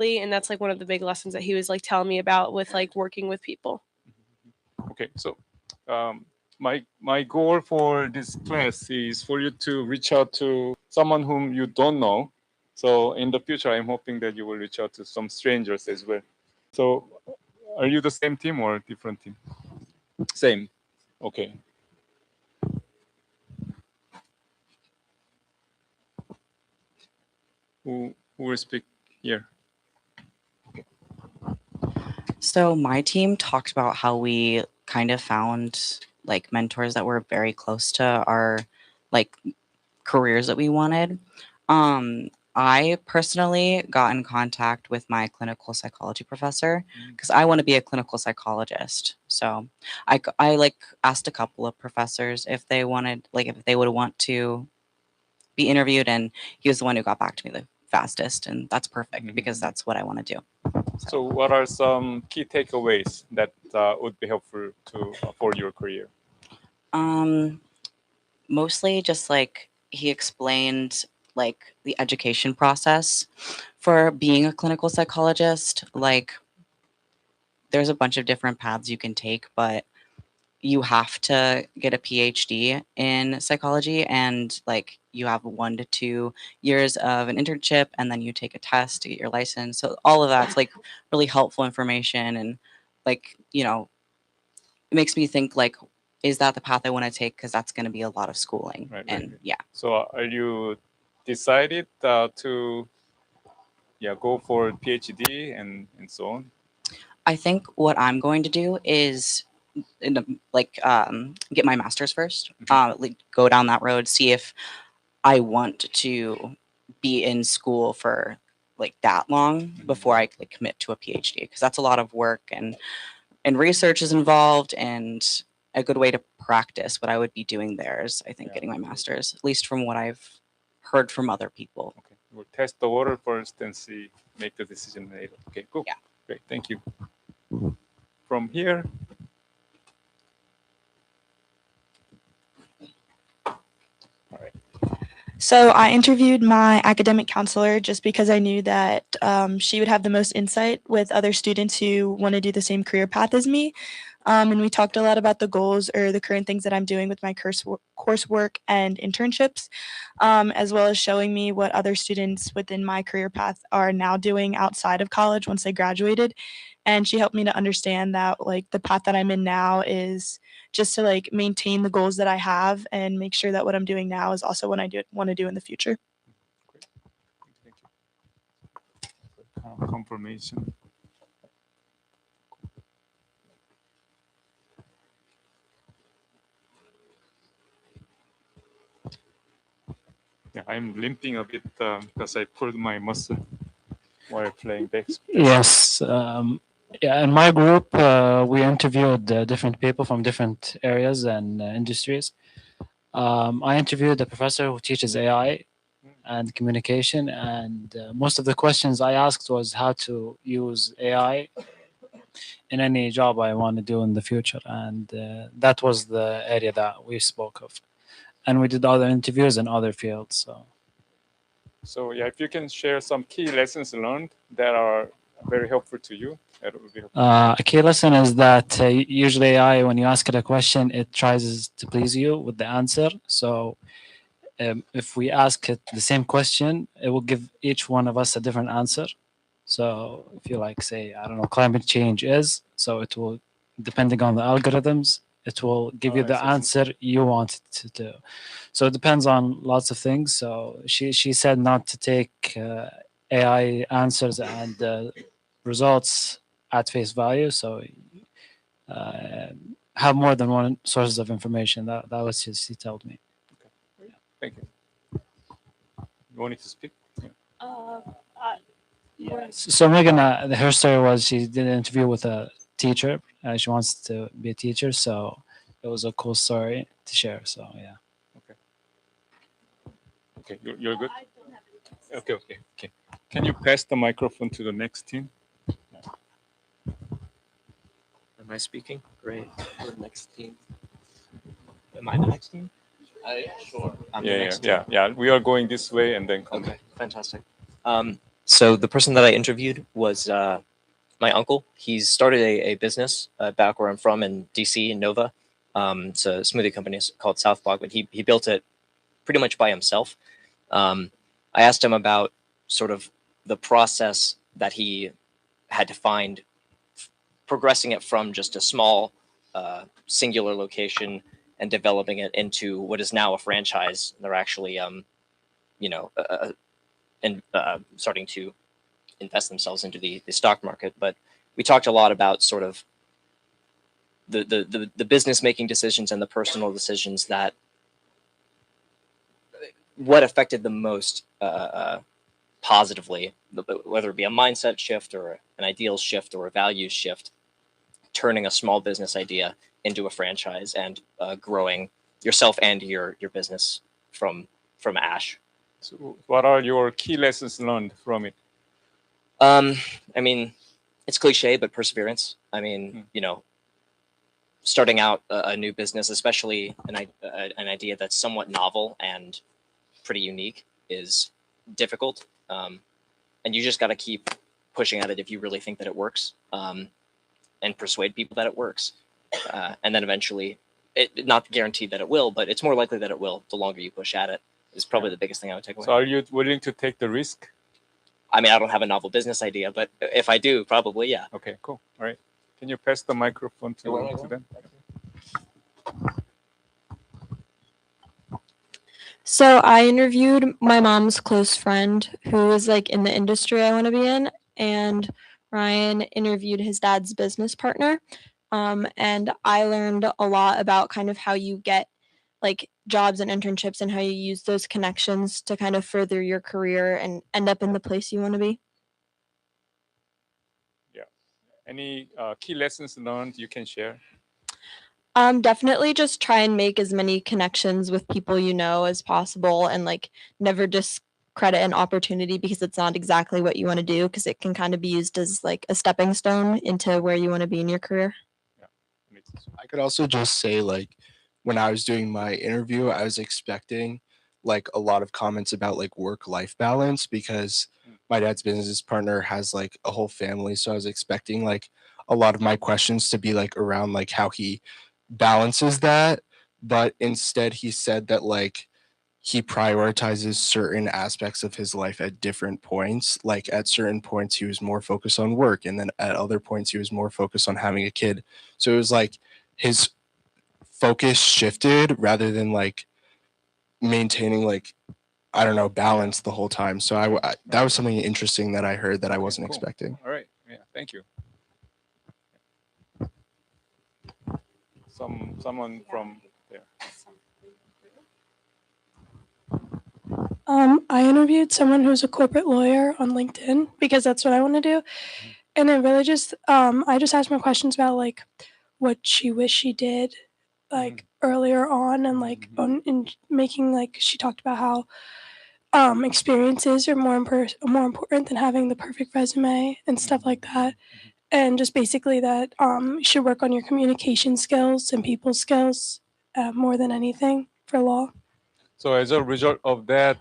and that's like one of the big lessons that he was like telling me about with like working with people. Okay, so my goal for this class is for you to reach out to someone whom you don't know. So in the future, I'm hoping that you will reach out to some strangers as well. So are you the same team or different team? Same. Okay. Who will speak here? So my team talked about how we kind of found like mentors that were very close to our like careers that we wanted. I personally got in contact with my clinical psychology professor because I want to be a clinical psychologist. So I like asked a couple of professors if they wanted, like if they would want to be interviewed, and he was the one who got back to me the fastest, and that's perfect because that's what I want to do. So what are some key takeaways that would be helpful to for your career? Mostly just like he explained like the education process for being a clinical psychologist. Like there's a bunch of different paths you can take, but you have to get a PhD in psychology, and like you have 1 to 2 years of an internship, and then you take a test to get your license. So all of that's like really helpful information, and like, you know, it makes me think like, is that the path I want to take? Because that's going to be a lot of schooling. And yeah. So are you decided to go for PhD and so on? I think what I'm going to do is get my master's first, like go down that road, see if I want to be in school for like that long before I like commit to a PhD, because that's a lot of work, and research is involved, and a good way to practice what I would be doing there is, I think, getting my master's, at least from what I've heard from other people. Okay, we'll test the water first and see, make the decision later. Okay, cool. Yeah. Great, thank you. From here. So I interviewed my academic counselor just because I knew that she would have the most insight with other students who want to do the same career path as me. And we talked a lot about the goals or the current things that I'm doing with my coursework and internships, as well as showing me what other students within my career path are now doing outside of college once they graduated. And she helped me to understand that like the path that I'm in now is just to like maintain the goals that I have and make sure that what I'm doing now is also what I want to do in the future. Great. Thank you. Confirmation. Yeah, I'm limping a bit because I pulled my muscle while playing bass. Yes. Yeah, in my group, we interviewed different people from different areas and industries. I interviewed a professor who teaches AI and communication, and most of the questions I asked was how to use AI in any job I want to do in the future, and that was the area that we spoke of. And we did other interviews in other fields. So yeah, if you can share some key lessons learned that are very helpful to you, that would be helpful. A key lesson is that usually AI, when you ask it a question, it tries to please you with the answer. So if we ask it the same question, it will give each one of us a different answer. So if you like, say, I don't know, climate change is, so it will, depending on the algorithms, it will give you the answer you want it to do. So it depends on lots of things. So she said not to take AI answers and results at face value. So have more than one sources of information. That was she told me. Okay. Thank you. You wanted to speak? Yeah. So Megan, her story was she did an interview with a teacher. She wants to be a teacher, so it was a cool story to share. So yeah. Okay. Okay, you're good. Okay. Can you pass the microphone to the next team? Am I speaking? Great. For the next team. Am I the next team? Sure. I'm the next team. Yeah. We are going this way and then come. Okay, fantastic. So the person that I interviewed was my uncle. He's started a business back where I'm from in DC, in Nova. It's a smoothie company called South Block, but he built it pretty much by himself. I asked him about sort of the process that he had to find progressing it from just a small singular location and developing it into what is now a franchise. They're actually, starting to invest themselves into the stock market. But we talked a lot about sort of the business making decisions and the personal decisions that what affected the most positively, whether it be a mindset shift or an ideals shift or a values shift, turning a small business idea into a franchise and growing yourself and your business from ash. So what are your key lessons learned from it? I mean, it's cliche, but perseverance. I mean, starting out a new business, especially an idea that's somewhat novel and pretty unique, is difficult. And you just got to keep pushing at it if you really think that it works, and persuade people that it works. And then eventually, not guaranteed that it will, but it's more likely that it will the longer you push at it, is probably the biggest thing I would take away. So are you willing to take the risk? I mean, I don't have a novel business idea, but if I do, probably, yeah. Okay, cool. All right. Can you pass the microphone to them? So I interviewed my mom's close friend who is like in the industry I want to be in, and Ryan interviewed his dad's business partner. And I learned a lot about kind of how you get like jobs and internships and how you use those connections to kind of further your career and end up in the place you want to be. Yeah. Any key lessons learned you can share? Definitely just try and make as many connections with people you know as possible, and like never discredit an opportunity because it's not exactly what you want to do, because it can kind of be used as like a stepping stone into where you want to be in your career. I could also just say, like, when I was doing my interview, I was expecting like a lot of comments about like work-life balance because my dad's business partner has like a whole family. So I was expecting like a lot of my questions to be like around like how he balances that. But instead he said that like he prioritizes certain aspects of his life at different points. Like at certain points he was more focused on work, and then at other points he was more focused on having a kid. So it was like his focus shifted rather than like maintaining like, I don't know, balance the whole time. So I that was something interesting that I heard that I wasn't Cool. expecting. All right. Yeah. Thank you. Someone from there. I interviewed someone who's a corporate lawyer on LinkedIn because that's what I want to do. And it really just, I just asked more questions about like what she wished she did like earlier on, and like in making, like she talked about how experiences are more important than having the perfect resume and stuff like that. And just basically that you should work on your communication skills and people skills more than anything for law. So as a result of that,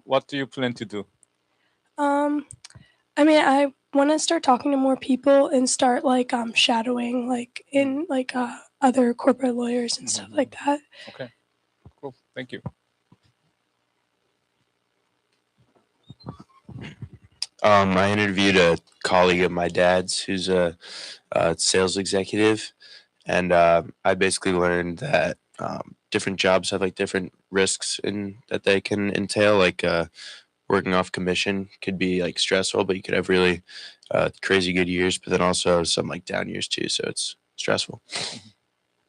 what do you plan to do? I mean, I want to start talking to more people and start like shadowing like in like other corporate lawyers and stuff like that. Okay, cool. Thank you. I interviewed a colleague of my dad's who's a sales executive, and I basically learned that different jobs have like different risks in that they can entail. Like working off commission could be like stressful, but you could have really crazy good years, but then also some like down years too. So it's stressful.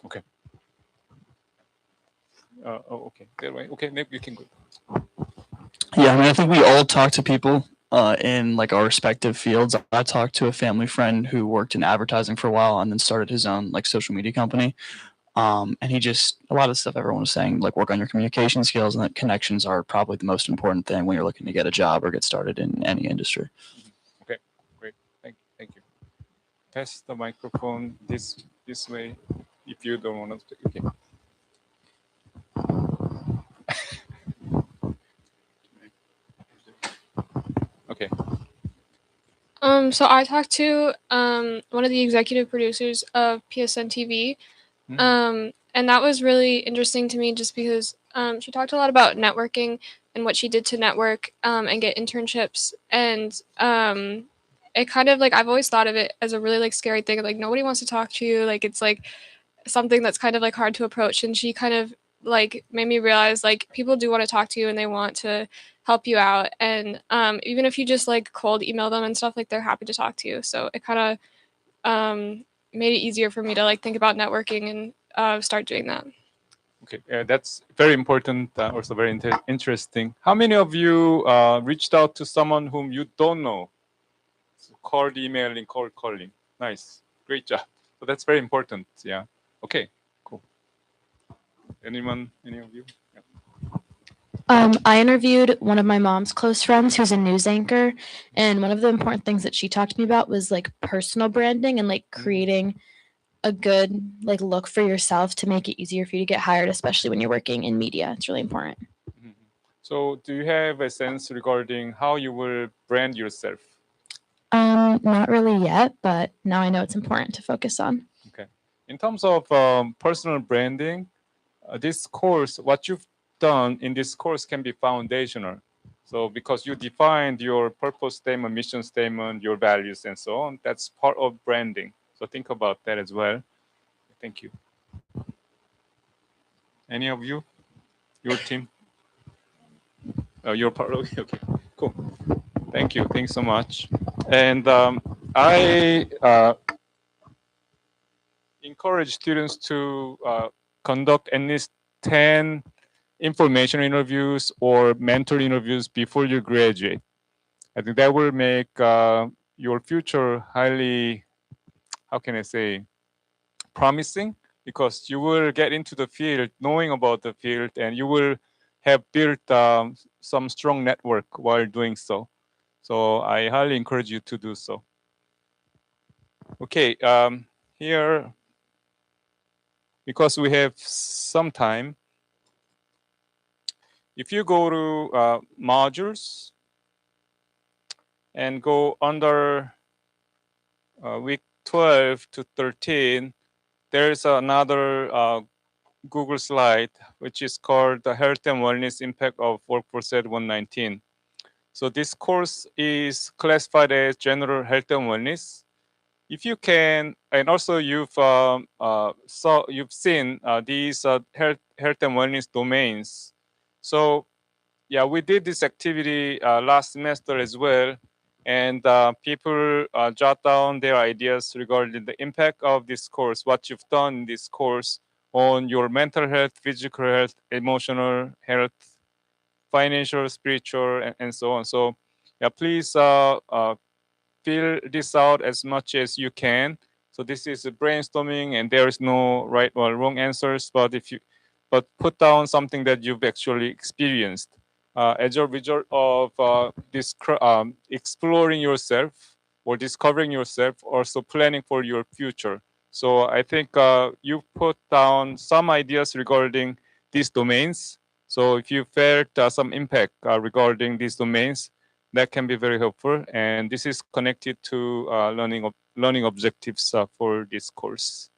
Okay. Okay. That way. Okay, maybe you can go. Yeah, I mean, I think we all talk to people in like our respective fields. I talked to a family friend who worked in advertising for a while and then started his own like social media company. And he just, a lot of stuff everyone was saying, like work on your communication skills, and that connections are probably the most important thing when you're looking to get a job or get started in any industry. Okay, great. Thank you. Pass the microphone this way if you don't want to. Okay. Okay. So I talked to one of the executive producers of PSN TV, and that was really interesting to me just because she talked a lot about networking and what she did to network and get internships. And it kind of like I've always thought of it as a really like scary thing. Like nobody wants to talk to you. Like it's like something that's kind of like hard to approach. And she kind of like made me realize like people do want to talk to you and they want to help you out. And even if you just like cold email them and stuff, like they're happy to talk to you. So it kind of made it easier for me to like think about networking and start doing that. Okay, that's very important, also very interesting. How many of you reached out to someone whom you don't know? So cold emailing, cold calling. Nice, great job. So that's very important, yeah. Okay, cool. Anyone, any of you? Yeah. I interviewed one of my mom's close friends who's a news anchor, and one of the important things that she talked to me about was like personal branding and like creating a good like look for yourself to make it easier for you to get hired, especially when you're working in media. It's really important. So do you have a sense regarding how you will brand yourself? Not really yet, but now I know it's important to focus on. Okay. In terms of personal branding, this course, what you've done in this course can be foundational. So because you defined your purpose statement, mission statement, your values, and so on, that's part of branding. So think about that as well. Thank you. Any of you? Your team? Your part? Okay, cool. Thank you. Thanks so much. And I encourage students to conduct at least 10 information interviews or mentor interviews before you graduate. I think that will make your future highly, how can I say, promising, because you will get into the field knowing about the field and you will have built some strong network while doing so. So I highly encourage you to do so. Okay, here, because we have some time, if you go to modules and go under week 12 to 13, there's another Google slide, which is called the Health and Wellness Impact of Workforce at 119. So this course is classified as General Health and Wellness. If you can, and also you've seen these health and wellness domains. So yeah, we did this activity last semester as well, and people jot down their ideas regarding the impact of this course, what you've done in this course on your mental health, physical health, emotional health, financial, spiritual, and so on. So yeah, please fill this out as much as you can. So this is a brainstorming, and there is no right or wrong answers. But put down something that you've actually experienced as a result of this exploring yourself or discovering yourself, also planning for your future. So I think you put down some ideas regarding these domains. So if you felt some impact regarding these domains, that can be very helpful. And this is connected to learning objectives for this course.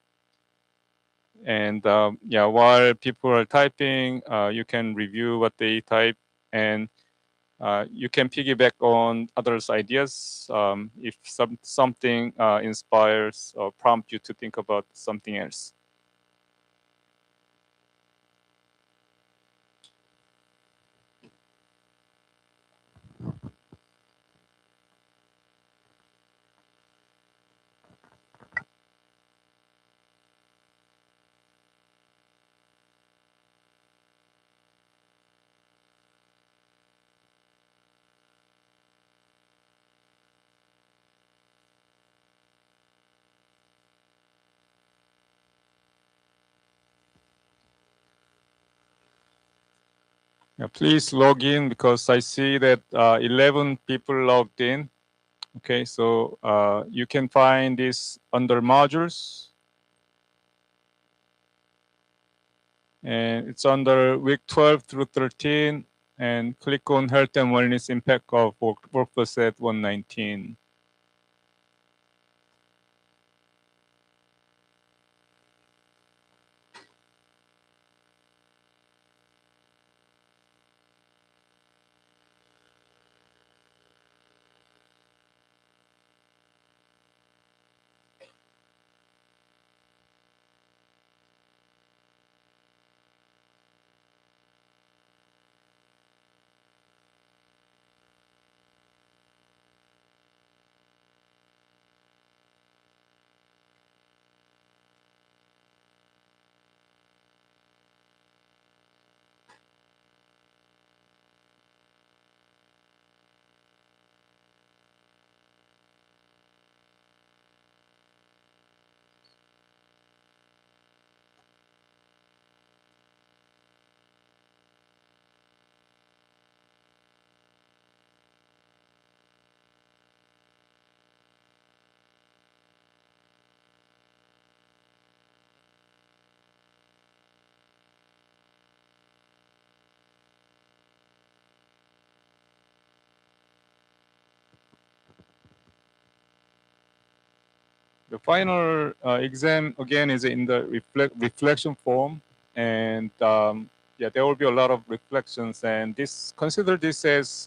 And yeah, while people are typing, you can review what they type, and you can piggyback on others' ideas if something inspires or prompts you to think about something else. Yeah, please log in, because I see that 11 people logged in. Okay, so you can find this under modules. And it's under week 12 through 13. And click on Health and Wellness Impact of Workforce at 119. The final exam again is in the reflection form, and yeah, there will be a lot of reflections. And this, consider this as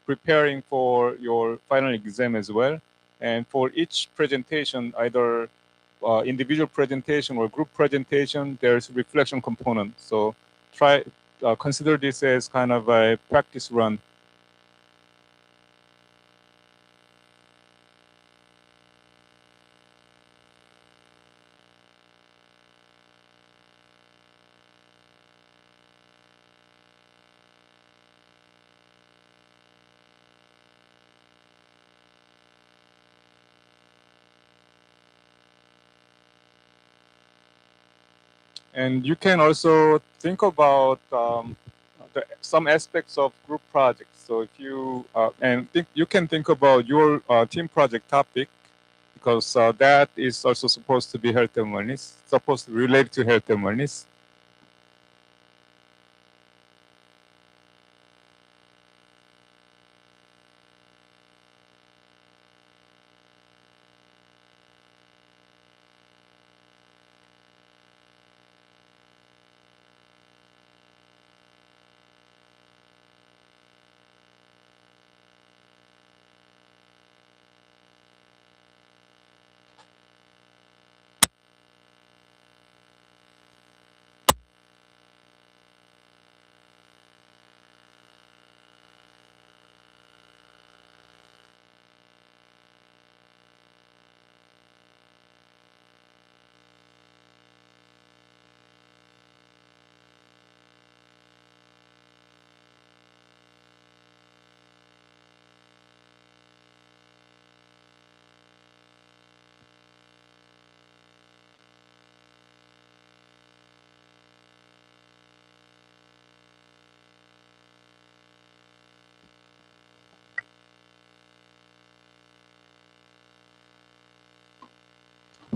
preparing for your final exam as well. And for each presentation, either individual presentation or group presentation, there's a reflection component. So try consider this as kind of a practice run. And you can also think about some aspects of group projects. So if you you can think about your team project topic, because that is also supposed to be health and wellness, supposed to relate to health and wellness.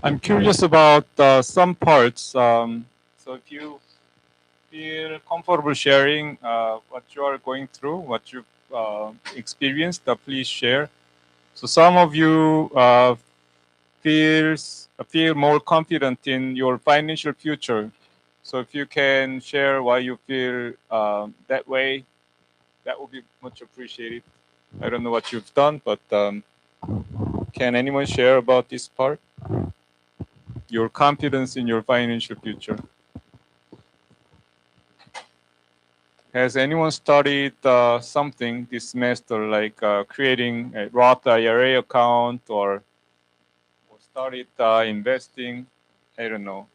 I'm curious about some parts. So if you feel comfortable sharing what you are going through, what you've experienced, please share. So some of you feel more confident in your financial future. So if you can share why you feel that way, that would be much appreciated. I don't know what you've done, but can anyone share about this part? Your confidence in your financial future. Has anyone studied something this semester, like creating a Roth IRA account or started investing? I don't know.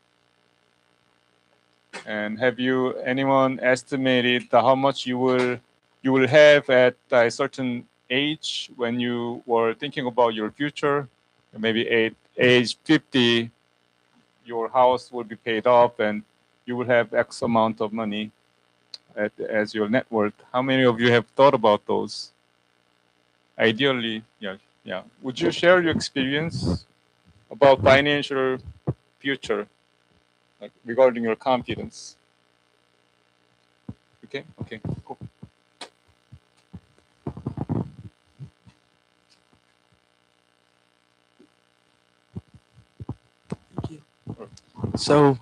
And have you anyone estimated how much you will have at a certain age when you were thinking about your future? Maybe at age 50, your house will be paid off and you will have X amount of money as your net worth. How many of you have thought about those? Ideally, yeah. Would you share your experience about financial future, like regarding your confidence? Okay, cool. So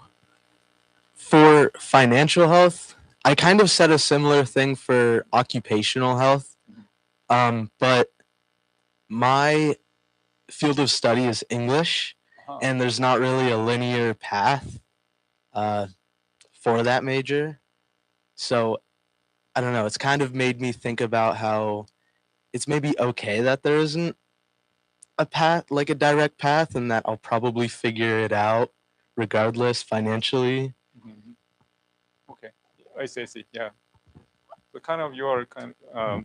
for financial health, I kind of said a similar thing for occupational health, but my field of study is English, and there's not really a linear path for that major. So I don't know, it's kind of made me think about how it's maybe okay that there isn't a path, like a direct path, and that I'll probably figure it out regardless financially. Mhm. Okay, I see. Yeah, so kind of you are kind of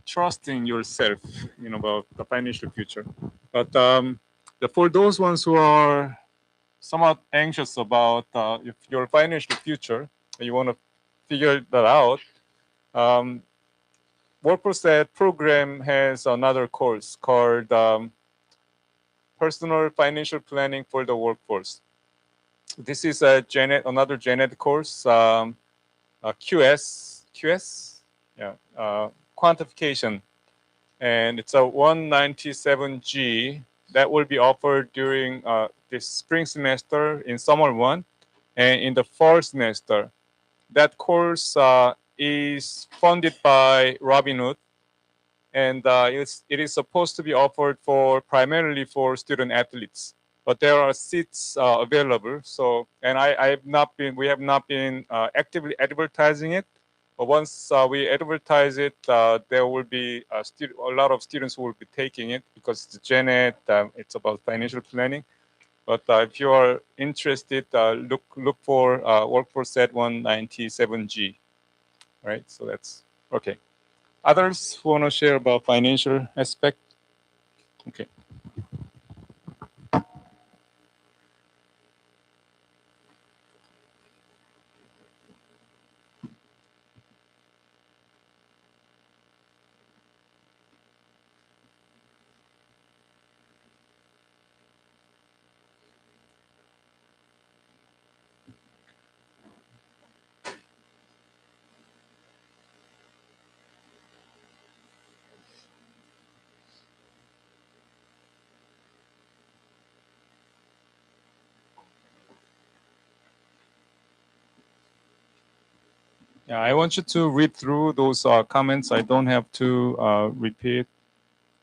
trusting yourself, about the financial future. But for those ones who are somewhat anxious about if your financial future, and you want to figure that out, WorkforceEd program has another course called Personal Financial Planning for the Workforce. This is another Janet course, QS, quantification, and it's a 197G. that will be offered during this spring semester in summer 1 and in the fall semester. That course is funded by Robinhood, and it is supposed to be offered for primarily for student athletes. But there are seats available. So, and we have not been actively advertising it. But once we advertise it, there will be a lot of students who will be taking it because it's Gen Ed. It's about financial planning. But if you are interested, look for Workforce Ed 197G. Right. So that's okay. Others who want to share about financial aspect? Okay. Yeah, I want you to read through those comments. I don't have to repeat.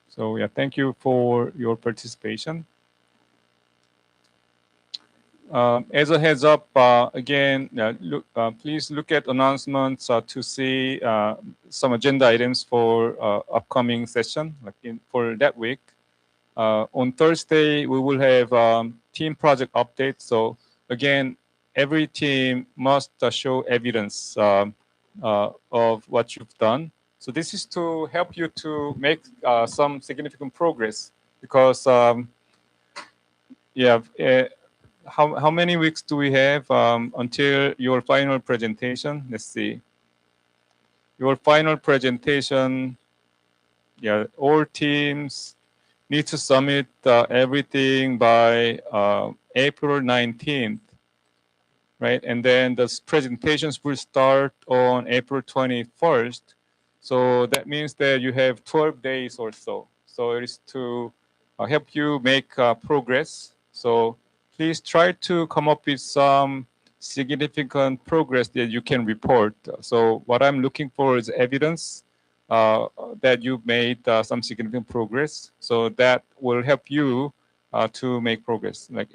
So yeah, thank you for your participation. As a heads up, again, please look at announcements to see some agenda items for upcoming session, like for that week. On Thursday, we will have team project updates. So again, every team must show evidence of what you've done. So this is to help you to make some significant progress because how many weeks do we have until your final presentation? Let's see. Your final presentation, yeah, all teams need to submit everything by April 19th, right? And then the presentations will start on April 21st. So that means that you have 12 days or so. So it is to help you make progress. So please try to come up with some significant progress that you can report. So what I'm looking for is evidence that you've made some significant progress. So that will help you to make progress. Like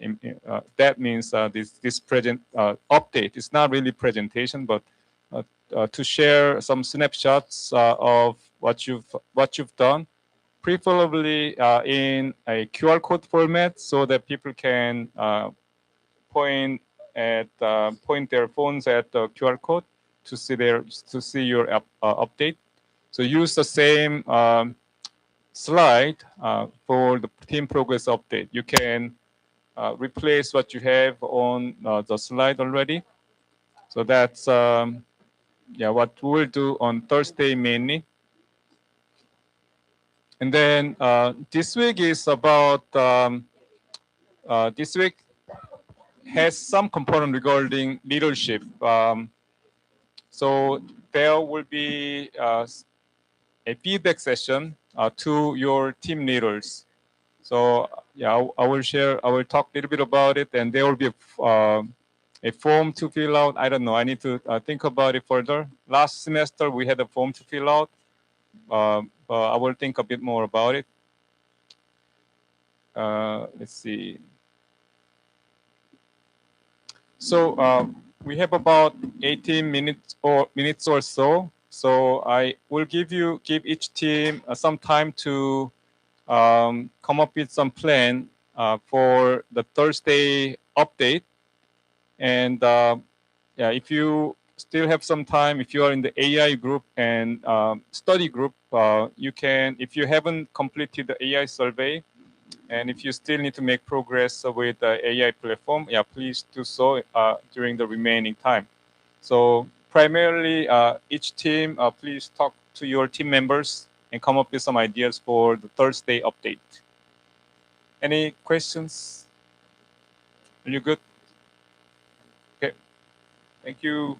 that means this present update. It's not really presentation, but to share some snapshots of what you've done, preferably in a QR code format, so that people can point their phones at the QR code to see your update. So use the same slide for the team progress update. You can replace what you have on the slide already. So that's what we'll do on Thursday mainly. And then this week is about this week has some component regarding leadership. So there will be a feedback session to your team leaders. So yeah, I will talk a little bit about it, and there will be a form to fill out. I don't know. I need to think about it further. Last semester we had a form to fill out. But I will think a bit more about it. Let's see. So we have about 18 minutes or so. So I will give each team some time to come up with some plan for the Thursday update. And if you still have some time, if you are in the AI group and study group, you can, if you haven't completed the AI survey, and if you still need to make progress with the AI platform, please do so during the remaining time. So primarily, each team, please talk to your team members and come up with some ideas for the Thursday update. Any questions? Are you good? Okay. Thank you.